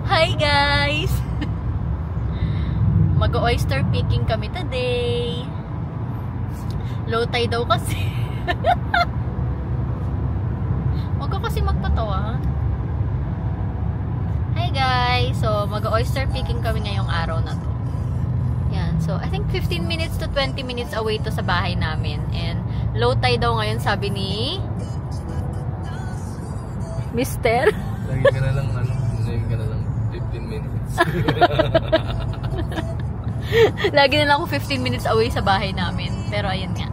Hi guys! Mag-oyster picking kami today. Low tide daw kasi. Huwag ka kasi magpatawa. Hi guys! So, mag-oyster picking kami ngayong araw na to. Yan. So, I think 15 minutes to 20 minutes away to sa bahay namin. And low tide daw ngayon, sabi ni Mister. Lagi ka na lang, lagi ka na lang 15 minutes. Lagi na lang ako 15 minutes away sa bahay namin. Pero ayun nga.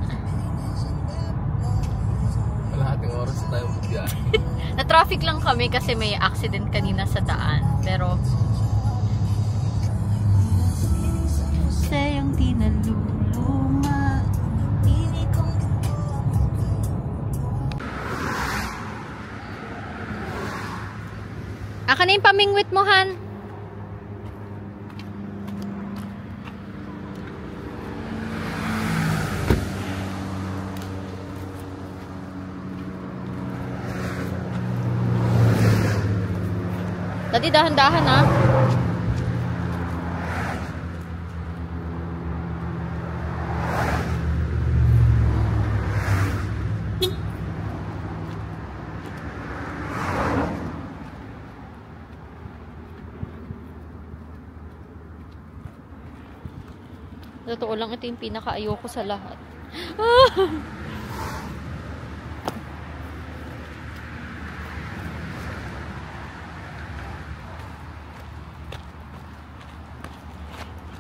Kalahating oras na tayo magbiyahe. Na-traffic lang kami kasi may accident kanina sa daan. Pero sayang di naluluma. Aka na yung pamingwit mo, Han. Dati dahan-dahan, ha? Totoo lang, ito yung pinaka-ayoko sa lahat.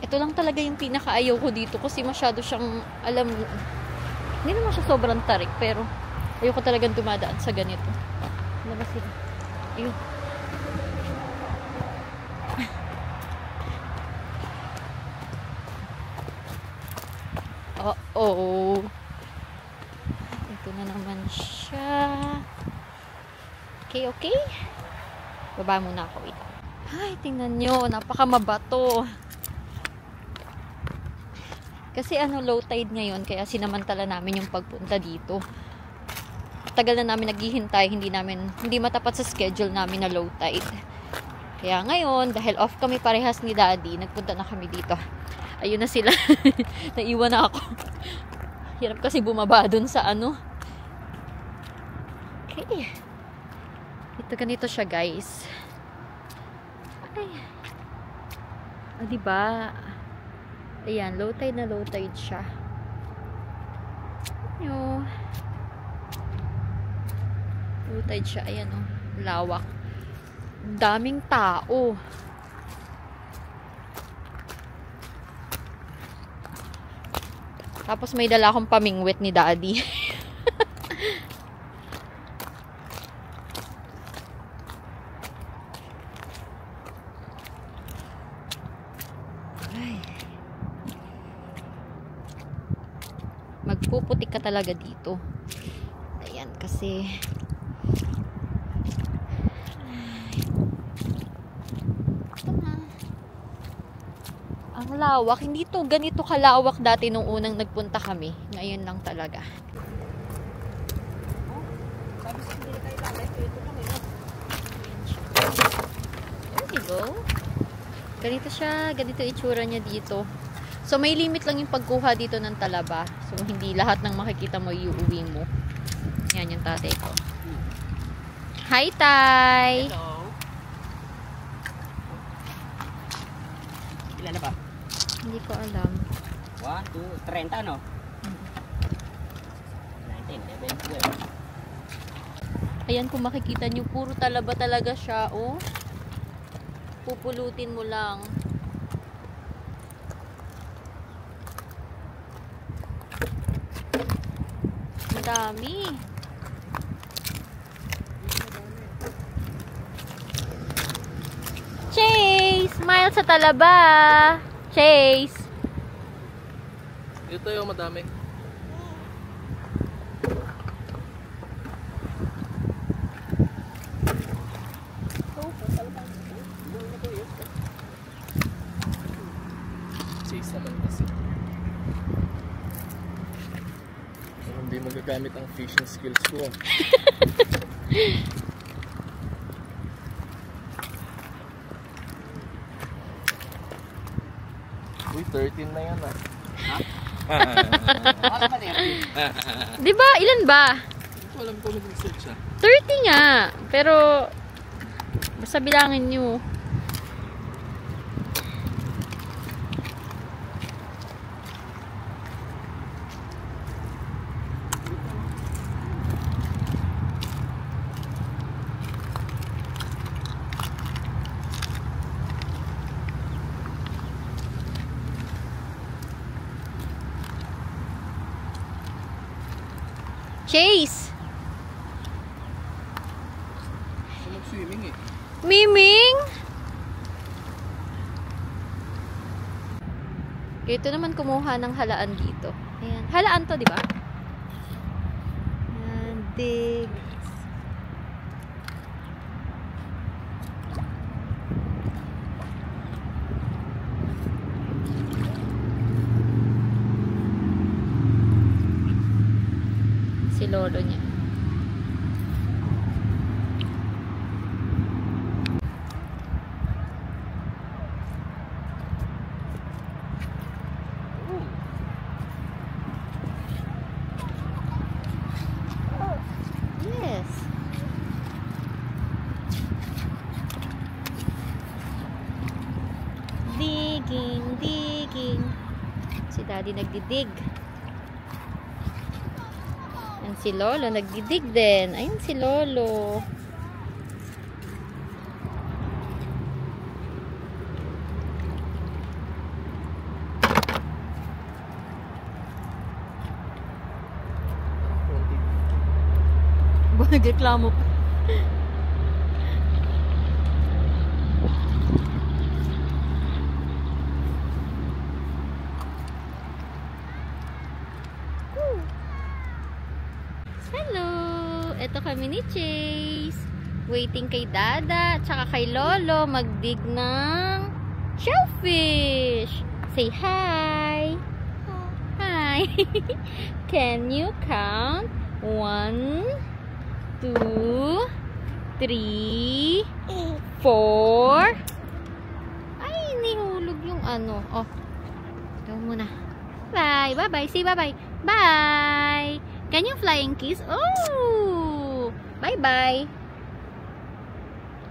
Ito lang talaga yung pinaka-ayoko dito kasi masyado siyang, alam, hindi naman siya sobrang tarik, pero ayoko talagang dumadaan sa ganito. Ano ba sila? Ayun. Oh. Ito na naman siya. Okay. Baba muna ako. Wait. Ay, tingnan nyo. Napakamabato. Kasi low tide ngayon. Kaya sinamantala namin yung pagpunta dito. Tagal na namin naghihintay. Hindi matapat sa schedule namin na low tide. Kaya ngayon, dahil off kami parehas ni Daddy, nagpunta na kami dito. Ayun na sila. Naiwan na ako. Hirap kasi bumaba dun sa Okay. Ito ganito siya, guys. Ay. Diba? Ayan, low tide siya. Low tide siya. Ayan, lawak. Daming tao. Tapos may dala akong pamingwit ni Daddy. Ay. Magpuputik ka talaga dito. Ayan, kasi ang lawak. Hindi to ganito kalawak dati nung unang nagpunta kami. Ngayon lang talaga. There you go. Ganito siya. Ganito itsura niya dito. So, may limit lang yung pagkuha dito ng talaba. So, hindi lahat ng makikita mo iuwi mo. Yan yung tatay ko. Hi, Tay! Hello. Ilan na ba? Hindi ko alam. 1, 2, 30, no? 19, 11, 12. Ayan, kung makikita nyo, puro talaba talaga siya, oh. Pupulutin mo lang. Madami. Chase! Smile sa talaba! Chase! Ito yung madami. Chase naman kasi. Hindi magagamit ang fishing skills ko. Uy, 13 na yan ah. Ano ba yan? Di ba? Ilan ba? Alam ko nag-search siya. 30 nga. Pero, basta bilangin nyo. Chase! Gusto mag-swimming eh. Miming! Ito naman kumuha ng halaan dito. Ayan. Halaan to, di ba? Ayan. Dig. Si lolo niya. Yes. Digging, digging. Si daddy nagdidig. Ayan si lolo, nagdidig din. Ayun si lolo. Nagreklamo pa. Hello! Ito kami ni Chase. Waiting kay Dada at saka kay Lolo magdig ng shellfish. Say hi! Hi! Can you count? 1, 2, 3, 4. Ay, nihulog yung ano. Oh. Ito muna. Bye. Bye-bye. Say bye-bye. Bye. Can you fly and kiss? Oh. Bye-bye.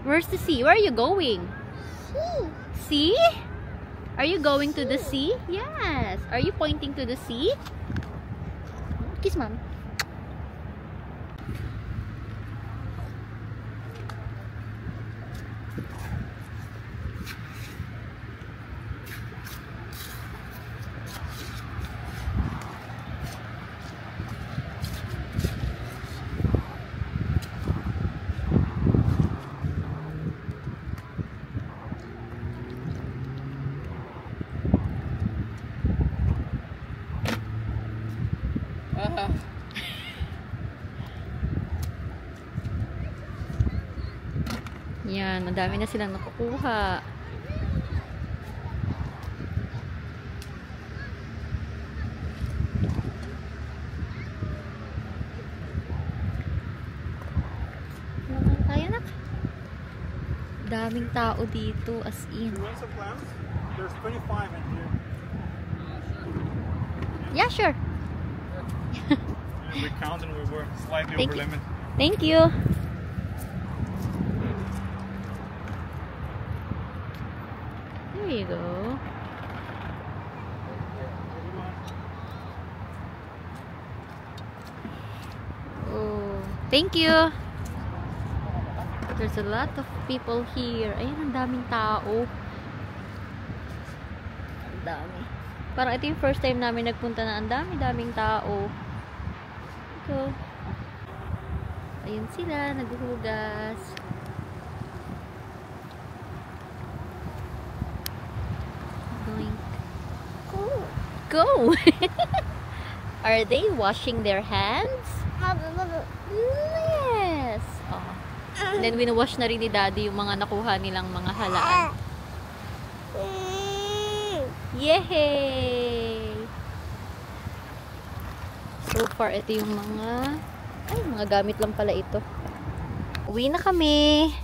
Where's the sea? Where are you going? Sea. Sea? Are you going to the sea? Yes. Are you pointing to the sea? Kiss mom. Yan, ang dami na silang nakukuha. Naman tayo nak. Daming tao dito, as in. You want some clams? There's 25 in here. Yeah, sure. We count and we were slightly Thank over you. limit. Thank you. There you go. Oh, thank you. There's a lot of people here. Ayan, ang daming tao. Ang dami. Parang ito yung first time namin nagpunta na ang daming tao. Ito. Ayun sila, naghuhugas. Going. Go! Are they washing their hands? Yes! Oh. And then, winawash na rin ni Daddy yung mga nakuha nilang mga halaan. Yay! So far, ito yung mga gamit lang pala ito. Uwi na kami.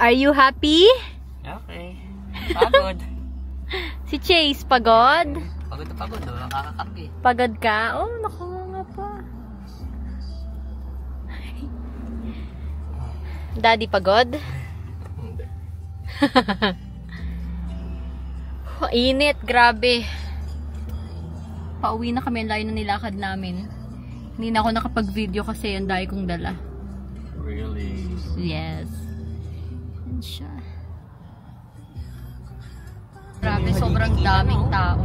Are you happy? Okay. Pagod. Si Si Chase, pagod? Pagod na pagod, nakakakarga eh. Pagod ka? Oh, naku nga pa. Daddy, pagod? Hindi. Init, grabe. Pauwi na kami, ang layo na nilakad namin. Hindi na ako nakapag-video kasi ang dahil kong dala. Really? Yes. Yan siya. Grabe, sobrang daming tao.